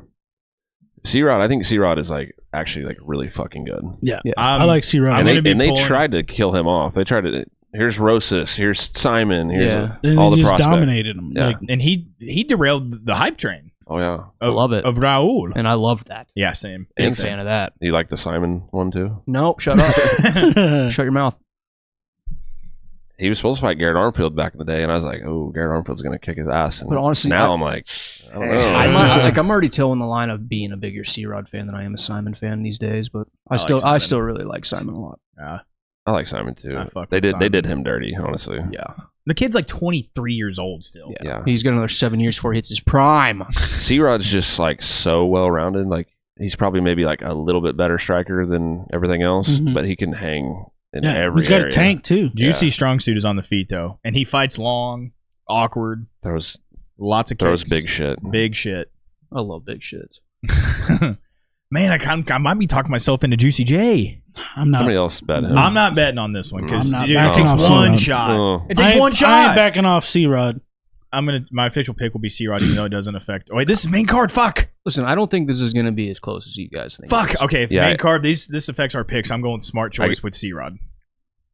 C-Rod, I think C-Rod is like actually like really fucking good. Yeah. Yeah. I like C-Rod. I'm And gonna be they pulling- tried to kill him off. They tried to. Here's Rosas. Here's Simon. Here's Yeah. And all then the he just prospects. dominated him. Yeah. Like, And he derailed the hype train. Oh yeah. I love it. Of Raul. And I love that. Yeah, same. Big And fan of that. You like the Simon one too? Nope, shut up. Shut your mouth. He was supposed to fight Garrett Armfield back in the day, and I was like, "Oh, Garrett Armfield's going to kick his ass." And But honestly, now I'm like, I don't know. I'm already towing the line of being a bigger C-Rod fan than I am a Simon fan these days, but I like I Simon. still really like Simon a lot. Yeah. I like Simon too. I fuck They with did Simon. him dirty, honestly. Yeah. The kid's like 23 years old still. Yeah. He's got another 7 years before he hits his prime. C-Rod's just like so well rounded. Like he's probably maybe like a little bit better striker than everything else, Mhm. but he can hang in Yeah, every he's got area. a tank too. Juicy strong suit is on the feet though, and he fights long, awkward, Throws lots of throws kicks. big shit. Big shit. I love big shits. Man, I might be talking myself into Juicy J. I'm not. Somebody else bet him. I'm not betting on this one because I'm not it backing takes off one C-Rod. shot. Oh. It takes one I shot. ain't backing off C-Rod. My official pick will be C-Rod, even though it doesn't affect. Oh wait, this is main card. Fuck. Listen, I don't think this is going to be as close as you guys think. Fuck. Okay, if Yeah, main card, this affects our picks. I'm going with smart choice with C-Rod.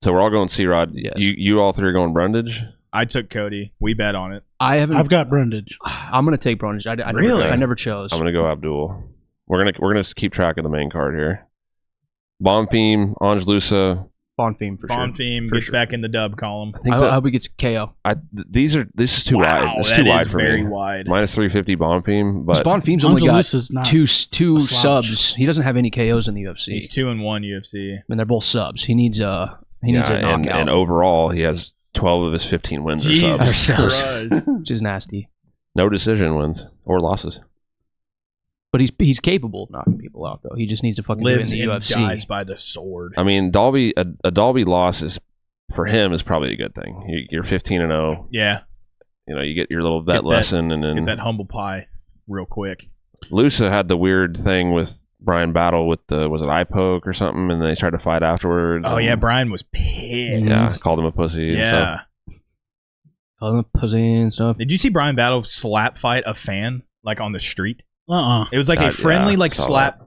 So we're all going C-Rod. Yes. You all three are going Brundage. I took Cody. We bet on it. I haven't. I've got Brundage. I'm going to take Brundage. I Really? I never chose. I'm gonna go Abdul. We're gonna keep track of the main card here. Bonfim, Angelusa. Bonfim for Bond sure. theme For gets sure. back in the dub column. I think I that hope he gets KO. this is too wide. It's that too wide is for very me. wide. Minus 350 Bonfim, but Bonfim's only got Angelusa's not. two a slouch. subs. He doesn't have any KOs in the UFC. He's 2-1 UFC. And they're both subs. He needs a knockout, and overall he has 12 of his 15 wins or Jesus subs. Christ. which is nasty. No decision wins or losses. But he's capable of knocking people out though. He just needs to fucking Lives do it in and the UFC. dies by the sword. I mean, Dalby a Dalby loss is for him is probably a good thing. You're 15-0. Yeah, You know, you get your little vet Get that- lesson, and get then that humble pie real quick. Lusa had the weird thing with Brian Battle with the was it eye poke or something, and they tried to fight afterwards. Oh and- yeah, Brian was pissed. yeah, called him a pussy. And stuff. Yeah. Call him pussy and stuff. Did you see Brian Battle slap fight a fan like on the street? Uh-uh. It was like Yeah, a friendly I like saw slap,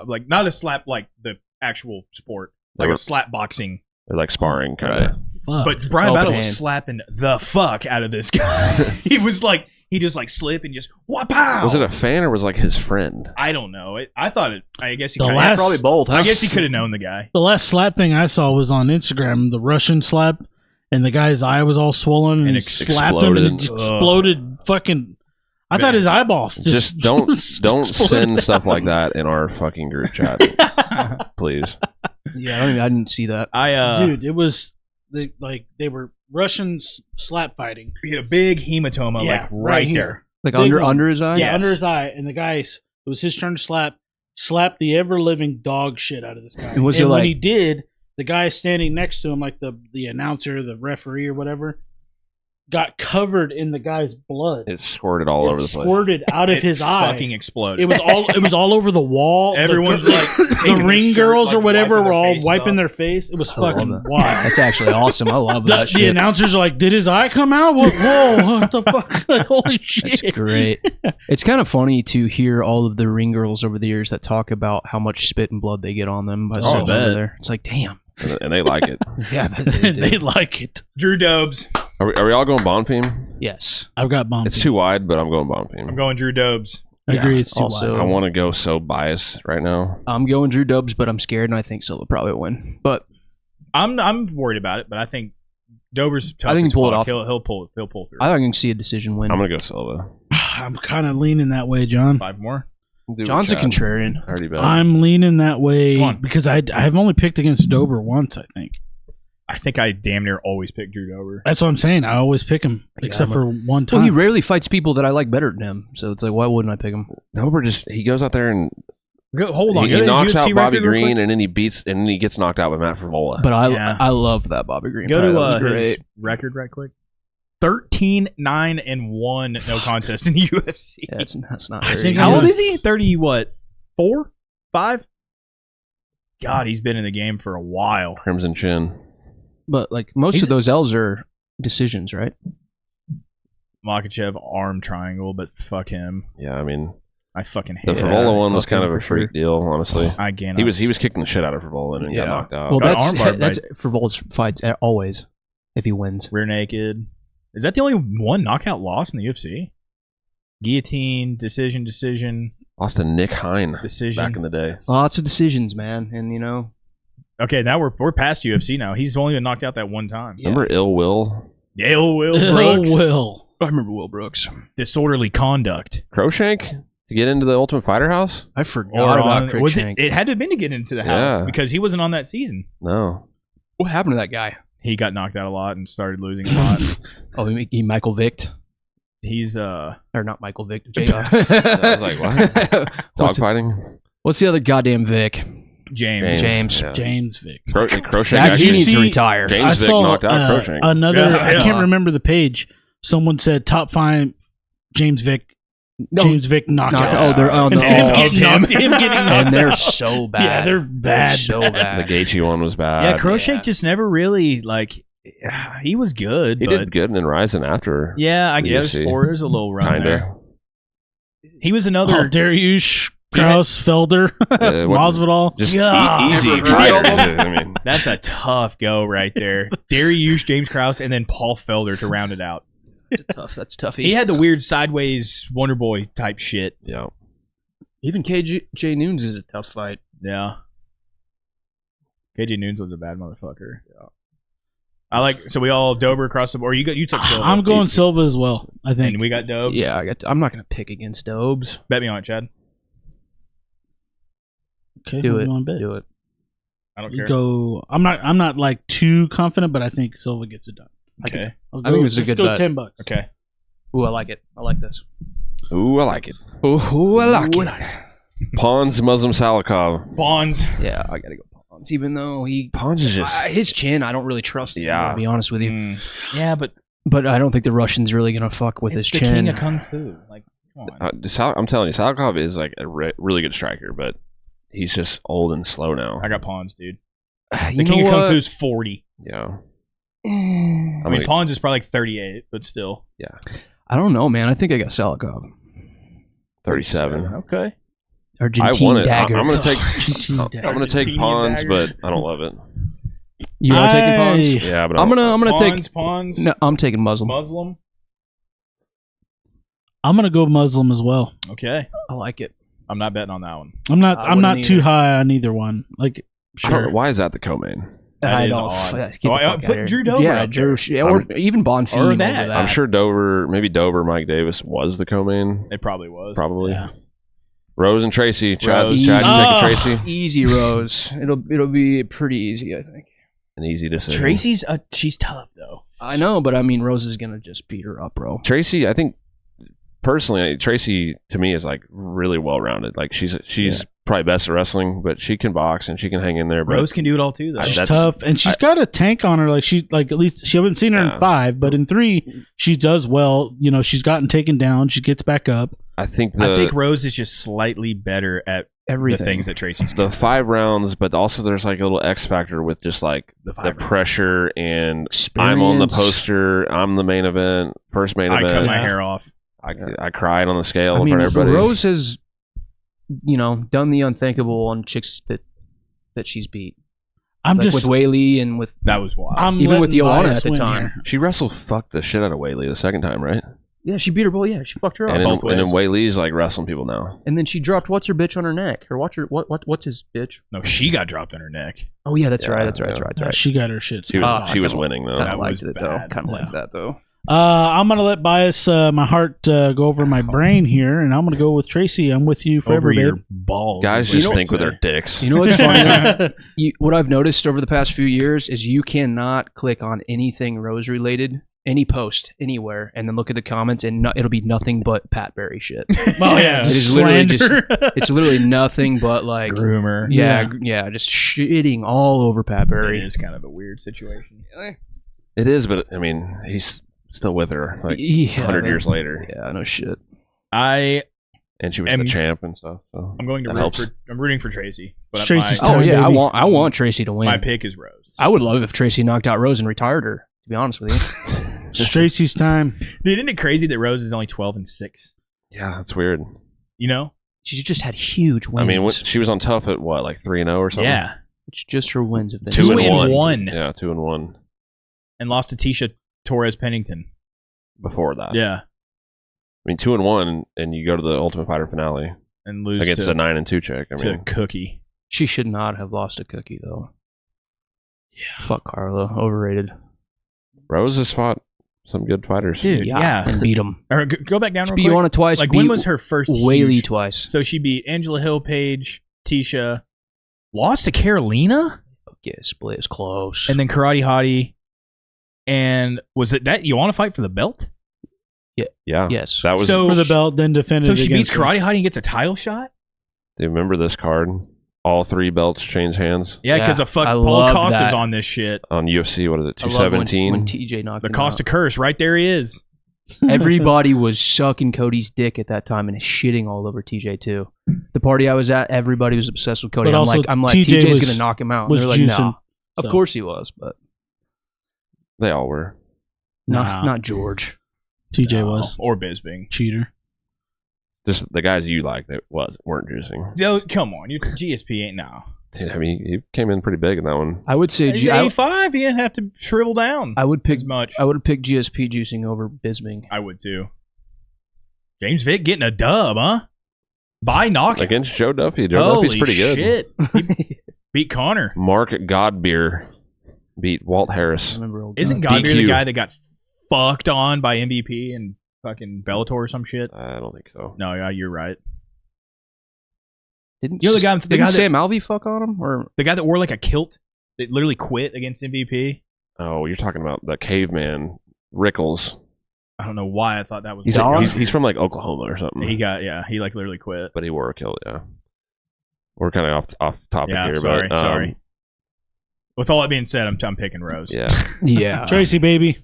like not a slap like the actual sport, like They were- a slap boxing. They're like sparring kind of. Fuck. But Brian Open Battle was hand. slapping the fuck out of this guy. He was like, he just like slip and just wha-pow. Was it a fan or was it like his friend? I don't know. I thought it. I guess he. The kinda, last- Probably both. I guess he could have known the guy. The last slap thing I saw was on Instagram, the Russian slap, and the guy's eye was all swollen, and And he slapped him, and it exploded. exploded. Fucking, I thought Man. his eyeballs Just don't exploded. send stuff like that in our fucking group chat, please. Yeah, I didn't see that. Dude, it was they were Russian slap fighting. he had a big hematoma Yeah, like right right here. there. Like Big one. under his eye. Yeah, Yes. under his eye, and the guy, it was his turn to slap the ever living dog shit out of this guy. And was and it when like- he did, the guy standing next to him, like the announcer, the referee, or whatever, got covered in the guy's blood. It squirted all It over the place. squirted out of It his eye. fucking exploded. It was all over the wall. Everyone's the, like the taking their ring shirt, girls like, or whatever wiping were their all faces wiping off. their face. It was I love fucking that. wild. That's actually awesome. I love The, that the shit. announcers are like, "Did his eye come out? Whoa, what the fuck? Like, holy That's shit!" great. It's kind of funny to hear all of the ring girls over the years that talk about how much spit and blood they get on them by sitting bet. over there. It's like, damn. and they like it. Yeah, but they do. They like it. Drew Dobes. Are we all going Bonfim? Yes. I've got bombs. It's too wide, but I'm going Bonfim. I'm going Drew Dobes. I agree. Yeah, It's too also- wide. I want to go so biased right now. I'm going Drew Dubs, but I'm scared, and I think Silva probably will win. But I'm worried about it, but I think Dober's tough. I think as he'll pull it fuck. off. He'll pull through. I think I can see a decision win. I'm gonna go Silva. I'm kind of leaning that way, John. 5 more. John's a contrarian. I already bet. I'm leaning that way Come on. because I've only picked against Dober once. I think I think I damn near always pick Drew Dober. that's what I'm saying. I always pick him, except for one time. Well, he rarely fights people that I like better than him. So it's like, why wouldn't I pick him? Dober he goes out there and Hold on. he go to his knocks UFC out Bobby record real Green, quick. and then he gets knocked out by Matt Favola. But Yeah. I love that Bobby Green Go fight. to That was his great. record right quick. 13-9-1 no contest in the UFC. Yeah, that's not I very think good. How I'm old gonna- is he? 30 what? 4? 5? God, he's been in the game for a while. Crimson Chin. But like most He's- of those L's are decisions, right? Makachev arm triangle, but fuck him. Yeah, I mean I fucking hate the it. Favola one was fuck kind him of a for freak sure. deal, honestly. Again, He was kicking the shit out of Favola and then Yeah. got knocked out. Well, Got that's armbarred that's for Vol's fights always if he wins. rear naked. Is that the only one knockout loss in the UFC? Guillotine, decision, Lost to Nick Hine decision. back in the day. Lots of decisions, man, and you know, Okay, now we're past UFC now. He's only been knocked out that one time. Remember Ill Will? Yale Will Oh, Brooks. Will. I remember Will Brooks. Disorderly conduct. Crowshank to get into the Ultimate Fighter house? I forgot Or about on, was Cruikshank. it had to have been to get into the house Yeah. because he wasn't on that season. No. What happened to that guy? He got knocked out a lot and started losing a lot. Oh, he Michael Vicked. He's Or not Michael Vick. I was like, what? What's, Dogfighting? what's the other goddamn Vic? James. Yeah. James Vick. Crochet He actually. needs to retire. James I Vick saw knocked out Crochet. another. Yeah, I yeah. can't remember the page. Someone said top 5 James Vick. No, James Vick knockouts. Oh, they're on the him getting knocked and they're out. so bad. Yeah, they're bad. So The bad. Gaethje one was bad. Yeah, Crochet yeah. just never really, like, he was good. He but did good in Ryzen after. Yeah, I the guess UFC. 4 is a little run there. Kinda. He was Oh, another. Dariush, Kraus, Felder, Masvidal. Just Yeah. easy Never heard of fighters. I mean, That's a tough go right there. Dariush, James Krause, and then Paul Felder to round it out. That's tough. He had the weird sideways Wonder Boy type shit. yeah. Even KJ Noons is a tough fight. Yeah. KJ Noons was a bad motherfucker. Yeah. I like. So we all Dober across the board. You took Silva. I'm going Silva as well. I think. And we got Dobes. Yeah, I'm not gonna pick against Dobes. Bet me on it, Chad. Okay, Do who it. you wanna bet? Do it. I don't You care. go. I'm not like too confident, but I think Silva gets it done. Okay. I think this is a let's good go bet. $10. Okay. Ooh, I like it. I like this. Ooh, I like it. Ooh, I like it. Pons Muslim Salikov. Bonds. Yeah, I gotta go Pons. Even though Pons is just. his chin, I don't really trust. Yeah. To be honest with you, Mm. Yeah, but but I don't think the Russian's really gonna fuck with it's his the chin. king of kung fu. Like, come on. I'm telling you, Salikov is like a really good striker, but he's just old and slow now. I got Pawns, dude. You The king know of kung what? fu is 40. Yeah. I I mean, mean, Pawns is probably like 38, but still. I don't know, man. I think I got Salikov. 37. Okay. Argentine I want it. dagger. I'm gonna take. Argentine I'm dagger. gonna take Argentinian Pons, dagger. but I don't love it. You are taking Pons? Yeah, but I'm gonna take. Pawns, Pawns, No, I'm taking Muslim. Muslim. I'm gonna go Muslim as well. Okay. I like it. I'm not betting on that one. I'm not. I I'm not wouldn't too either. high on either one. Like, I don't know, sure. why is that the co-main? That I is don't. odd. Get the Oh, fuck put out here. Drew Dober Yeah, up Drew. there. Yeah, or even Bonfim. Or over that. I'm sure maybe Dober, Mike Davis was the co-main. It probably was. Probably. Yeah. Rose and Tracy. Chad, Rose. Chad you Oh. take a Tracy. Easy Rose. It'll be pretty easy, I think. An easy decision. Tracy's she's tough though. I know, but I mean, Rose is gonna just beat her up, bro. Tracy, I think personally, Tracy to me is like really well rounded. Like she's probably best at wrestling, but she can box and she can hang in there. But Rose can do it all too though. She's that's- tough, and she's got a tank on her. Like at least she haven't seen her Yeah. in 5, but in 3 she does well. You know, she's gotten taken down. She gets back up. I think I think Rose is just slightly better at Everything. the things that Tracy's the good. 5 rounds, but also there's like a little X factor with just like the 5 pressure and I'm on the Experience. poster. I'm the main event, first main I cut event. my hair off. I cried on the scale I in mean, front of everybody. Rose has, done the unthinkable on chicks that she's beat. I'm Like just. with Whaley and with That was wild. I'm even with letting Joanna bias at the win time. here. She wrestled fucked the shit out of Whaley the second time, right? yeah, she beat her both. Yeah, she fucked her up. And both then ways. Whaley's like wrestling people now. And then she dropped what's her bitch on her neck, or what's his bitch? No, she got dropped on her neck. Oh yeah, that's Yeah, right. That's right. yeah. that's right. That's Yeah, right. she got her shit. She was Ah, she was kinda- winning though. Kind That of was liked it though. bad. Kind of Yeah. liked that though. I'm gonna let bias my heart go over my brain here, and I'm gonna go with Tracy. I'm with you Over forever, your babe. balls. Guys is what just you think with say. their dicks. You know what's funny? What I've noticed over the past few years is you cannot click on anything Rose related, any post anywhere, and then look at the comments, and it'll be nothing but Pat Berry shit. Oh yeah, It is literally just- slander. It's literally nothing but like, groomer. yeah, just shitting all over Pat It Berry. is kind of a weird situation. It is, but I mean, he's still with her like Yeah, 100 years later, Yeah, no shit. I'm and she was And- the champ and stuff. So going to that root helps. for. I'm rooting for Tracy. But Tracy's my, Time, Oh yeah, baby. I want Tracy to win. my pick is Rose. I would love if Tracy knocked out Rose and retired her. To be honest with you, It's Tracy's time. Dude, isn't it crazy that Rose is only 12-6? Yeah, that's weird. You know? she's just had huge wins. I mean, she was on Tough at what, like 3-0 or something? Yeah. It's just her wins have been 2-1. Yeah, 2-1 And lost to Tisha Torres Pennington. before that. Yeah. I mean, 2-1, and you go to the Ultimate Fighter finale And lose against to, a 9-2 chick. I to mean, Cookie. She should not have lost a cookie though. Yeah. Fuck Carla, overrated. Rose has fought some good fighters. Dude, yeah. and beat them. Or go back down real Beat quick. Joanna twice. Like, beat when was her first Whaley huge- twice? So she beat Angela Hill, Page, Tisha. Lost to Carolina? Yeah, split. It's close. and then Karate Hottie. And was it that you want to fight for the belt? Yeah. yes. That was. So- For the belt, then defended. So she beats against her. Karate Hottie and gets a title shot? Do you remember this card? All 3 belts change hands Yeah, because Yeah, a fuck I Paul love Costa's that. on this shit. on UFC. What is it? I love when 217. TJ knocked The him Costa out. curse, right there he is. Everybody was sucking Cody's dick at that time and shitting all over TJ too. The party I was at, everybody was obsessed with Cody. But also, I'm like, TJ TJ's was- gonna knock him out. And was they're like, juicing, nah. Of so. course he was, but They all were. not George. TJ No, was or Bisping. cheater. Just the guys you like that weren't juicing. Yo, come on, you GSP ain't no. Dude, I mean, he came in pretty big in that one. I would say He's 85. He didn't have to shrivel down I would pick as much. I would have picked GSP juicing over Bisbing. I would too. James Vick getting a dub, huh? By knockout. Against Joe Duffy. Joe Duffy's pretty good. Shit. He beat Connor. Mark Godbeer beat Walt I Harris. remember old Isn't guy. Godbeer the DQ. guy that got fucked on by MVP and fucking Bellator or some shit? I don't think so. No, yeah, you're right. Didn't You know the guy that- Sam Alvey fuck on him or The guy that wore like a kilt that literally quit against MVP. Oh, you're talking about the caveman, Rickles. I don't know why I thought that was. He's from like Oklahoma or something. He like literally quit. but he wore a kilt, yeah. We're kind of off topic Yeah, here, sorry, but sorry. With all that being said, I'm picking Rose. yeah. yeah. Tracy, baby.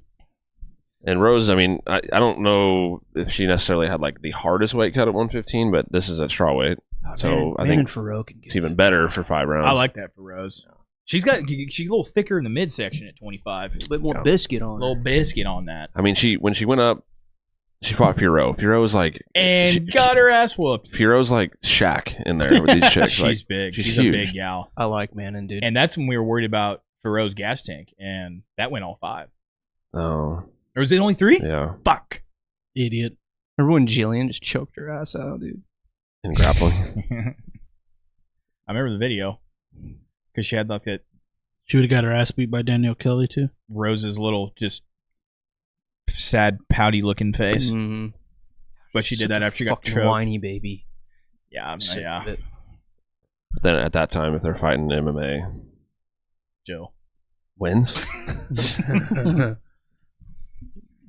And Rose, I mean, I don't know if she necessarily had like the hardest weight cut at 115, but this is at strawweight, so I think and Farouk can it's even better for 5 rounds. I like that for Rose. She's a little thicker in the midsection at 25. a bit more Yeah. biscuit on A little her. biscuit on that. I mean, when she went up, she fought Furo. Furo's like And got her ass whooped. Furo's like Shaq in there with these chicks. She's like, big. she's She's a huge. big gal. I like Manning, dude. And that's when we were worried about Faro's gas tank, and that went all 5. oh Or was it only 3? yeah, Fuck. Idiot. Remember when Jillian just choked her ass out, dude? in grappling. I remember the video because she had like that She would have got her ass beat by Danielle Kelly too. Rose's little just sad pouty looking face, Mhm. but she did Such that a after she got fucking choked. whiny baby. Yeah, Sick yeah. of it. But then at that time, if they're fighting MMA, Jill. wins.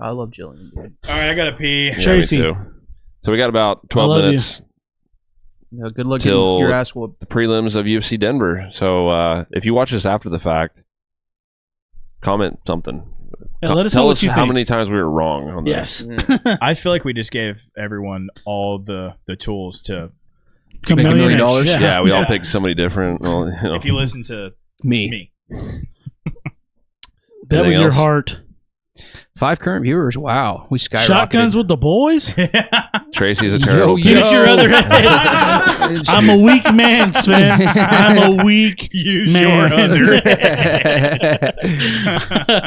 I love Jillian, dude. All right, I gotta pee. Yeah, me Tracy. too. So we got about I 12 love you. minutes. Yeah, good luck Till- getting your ass whooped. The prelims of UFC Denver. So if you watch this after the fact, comment something. Yeah, let us Tell know what us you how think. many times we were wrong on this. Yes. I feel like we just gave everyone all the tools to. Come Make $1 million. millionaires. Yeah, we all Yeah. picked somebody different. Well, you know. If you listen to Me. me, Bet with Anything your else? heart. 5 current viewers. Wow, we skyrocketed. Shotguns with the boys. Tracy's a terrible Yo, pick. Use your other head. I'm a weak man, Sven. I'm a weak use man. your other head.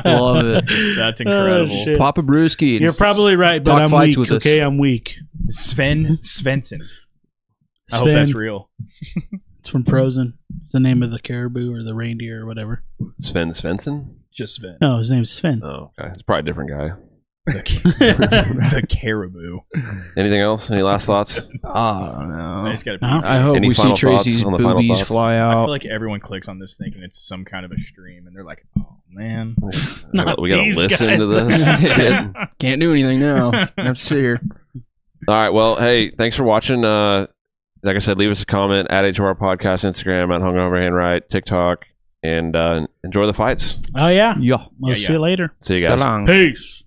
Love it. That's incredible. Oh, shit. Papa Brewski. You're probably right, but Talk I'm fights weak. with us. Okay, I'm weak. Sven Svensson. I hope Sven. that's real. It's from Frozen. It's the name of the caribou or the reindeer or whatever. Sven Svensson? Just Sven. No, his name's Sven. Oh, okay. It's probably a different guy. The caribou. Anything else? Any last thoughts? I don't know. I just gotta pee. Huh? I hope Any we see final thoughts Tracy's on the final boobies thoughts? fly I out. feel like everyone clicks on this thinking it's some kind of a stream, and they're like, "Oh man." Not we got to these listen guys. to this. Can't do anything now. I have to sit here. All right. Well, hey, thanks for watching. Like I said, leave us a comment, add it to our podcast, Instagram, at Hungover Handwrite, TikTok, and enjoy the fights. Oh, yeah. Yeah. We'll see you later. See you guys. Salang. Peace.